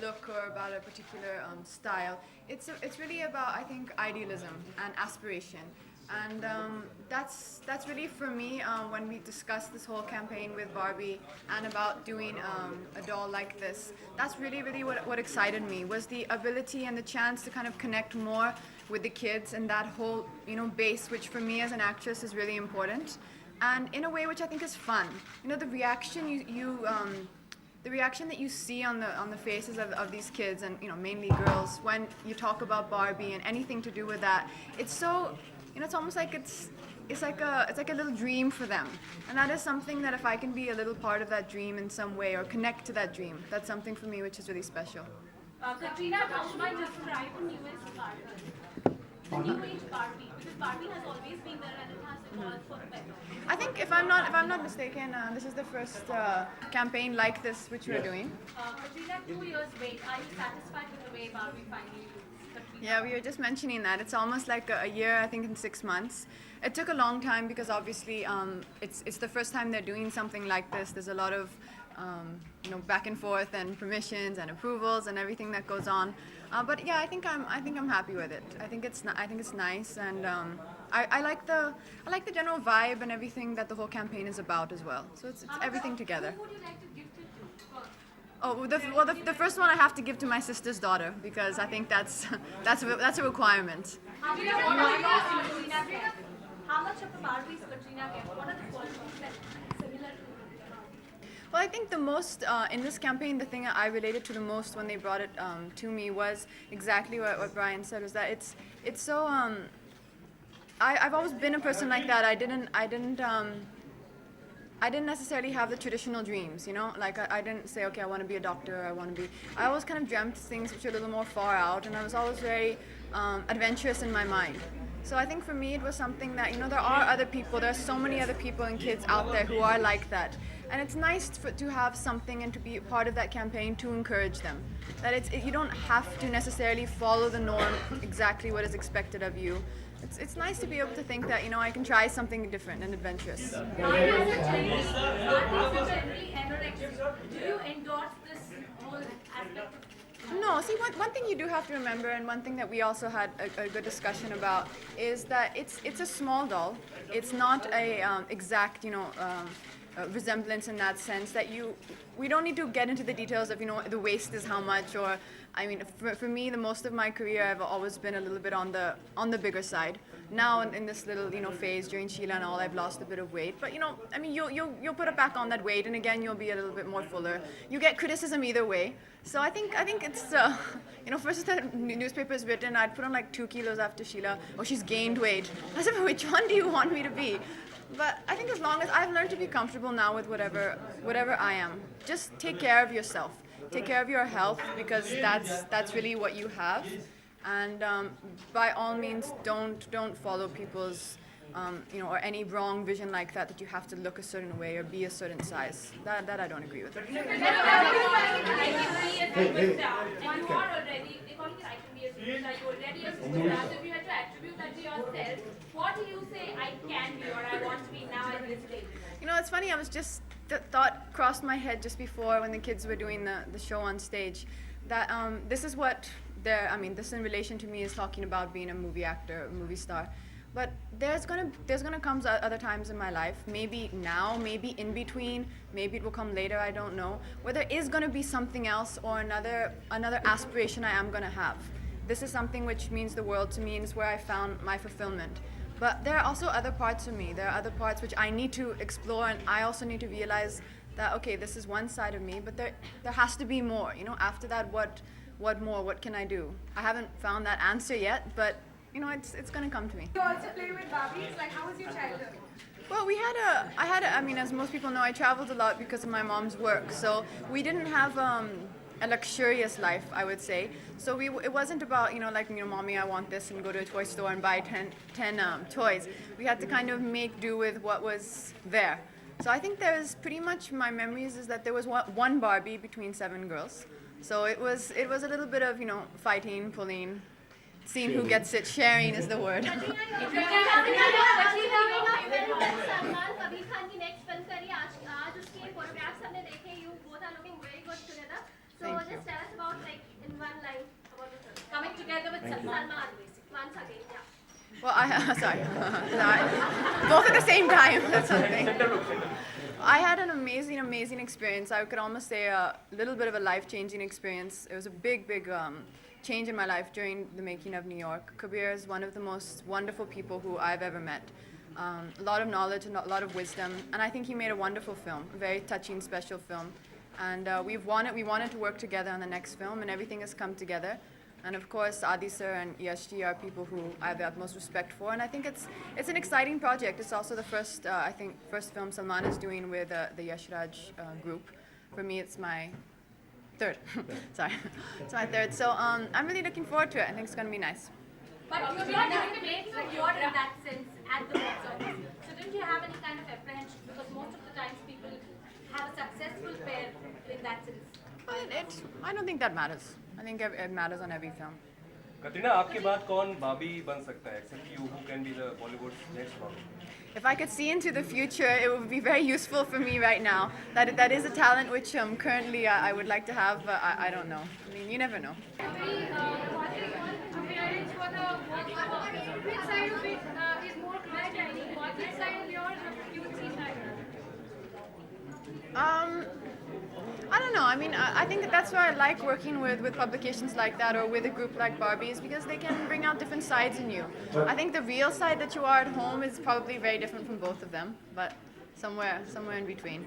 look or about a particular style. It's really about, I think, idealism and aspiration. And that's really for me when we discussed this whole campaign with Barbie and about doing a doll like this. That's really what excited me, was the ability and the chance to kind of connect more with the kids and that whole base, which for me as an actress is really important, and in a way which I think is fun. The reaction the reaction that you see on the faces of these kids, and mainly girls, when you talk about Barbie and anything to do with that, it's so, it's almost like it's like a little dream for them, and that is something that if I can be a little part of that dream in some way or connect to that dream, that's something for me which is really special. Katrina, how should I describe the newest Barbie? The new age Barbie, because Barbie has always been there and it has evolved for the better. I think if I'm not mistaken, this is the first campaign like this which we're doing. Katrina, 2 years wait. Are you satisfied with the way Barbie finally looks? Katrina? Yeah, we were just mentioning that. It's almost like a year, I think, in 6 months. It took a long time because obviously it's the first time they're doing something like this. There's a lot of back and forth and permissions and approvals and everything that goes on. But yeah, I think I'm happy with it. I think it's nice, and I like the general vibe and everything that the whole campaign is about as well. So it's everything together. Who would you like to gift it to first? Oh, the first one I have to give to my sister's daughter, because I think that's a requirement. How much of the Barbie is Katrina Kaif? How much of the Barbie is Katrina Kaif? What are the qualities that similar to Well, I think the most, in this campaign, the thing I related to the most when they brought it to me was exactly what Brian said, was that it's so, I've always been a person like that. I didn't necessarily have the traditional dreams, like I didn't say, okay, I want to be a doctor, I always kind of dreamt things which were a little more far out, and I was always very adventurous in my mind. So I think for me it was something that, there are so many other people and kids out there who are like that. And it's nice to have something and to be part of that campaign to encourage them. That you don't have to necessarily follow the norm, exactly what is expected of you. It's nice to be able to think that, I can try something different and adventurous. Barbie is generally anorexic. Do you endorse this whole aspect of No, see, one thing you do have to remember, and one thing that we also had a good discussion about, is that it's a small doll. It's not a exact, resemblance in that sense, that we don't need to get into the details of, the waist is how much, or, for me, the most of my career, I've always been a little bit on the bigger side. Now in this little, phase during Sheila and all, I've lost a bit of weight, but you'll put it back on that weight, and again, you'll be a little bit more fuller. You get criticism either way. So I think it's, first the newspaper is written, I'd put on like 2 kilos after Sheila, she's gained weight. I said, which one do you want me to be? But I think as long as I've learned to be comfortable now with whatever I am, just take care of yourself. Take care of your health, because that's really what you have. And by all means, don't follow people's, or any wrong vision like that you have to look a certain way or be a certain size. That I don't agree with. One more already, they call it I can be a superstar. You already a superstar. So if you had to attribute that to yourself, what do you say I can be or I want to be now at this stage? It's funny, I was just, the thought crossed my head just before when the kids were doing the show on stage, that this is what this in relation to me is talking about being a movie actor, a movie star. But there's gonna come other times in my life, maybe now, maybe in between, maybe it will come later, I don't know, where there is gonna be something else or another aspiration I am gonna have. This is something which means the world to me, and it's where I found my fulfillment. But there are also other parts of me. There are other parts which I need to explore, and I also need to realize that, okay, this is one side of me, but there has to be more. After that, what more? What can I do? I haven't found that answer yet, but it's gonna come to me. You also play with Barbies. Like, how was your childhood? Well, as most people know, I traveled a lot because of my mom's work. So we didn't have a luxurious life, I would say. So it wasn't about, mommy, I want this, and go to a toy store and buy 10 toys. We had to kind of make do with what was there. So I think there's pretty much, my memories is that there was one Barbie between 7 girls. So it was a little bit of, fighting, pulling, seeing who gets it. Sharing is the word. Kabir Khan की next film करी आज उसके photographs हमने देखे. You both are looking very good together. So Thank just you. tell us about, like, in one line about the film. Coming together with Salman, basically. Once again, yeah. Well, sorry. Both at the same time. That's something. I had an amazing, amazing experience. I could almost say a little bit of a life-changing experience. It was a big, big change in my life during the making of New York. Kabir is one of the most wonderful people who I've ever met. A lot of knowledge and a lot of wisdom, and I think he made a wonderful film, a very touching, special film. And we wanted to work together on the next film, and everything has come together. And of course, Adi sir and Yashji are people who I have the utmost respect for, and I think it's an exciting project. It's also the first, I think, first film Salman is doing with the Yash Raj group. For me, it's my third. Sorry, it's my third. So I'm really looking forward to it. I think it's going to be nice. But you're doing great, like you're in that sense at the box office. So don't you have any kind of apprehension? Because most of the times people have a successful pair in that sense. But I don't think that matters. I think it matters on every film. Katrina आपके बाद कौन बाबी बन सकता है except you who can be the Bollywood's next Barbie? If I could see into the future, it would be very useful for me right now. That is a talent which currently I would like to have, but I don't know. I mean, you never know. Very parents for the which side of it is more crowded? Which side of yours you would see that? I don't know. I mean, I think that's why I like working with publications like that or with a group like Barbie is because they can bring out different sides in you. I think the real side that you are at home is probably very different from both of them, but somewhere in between.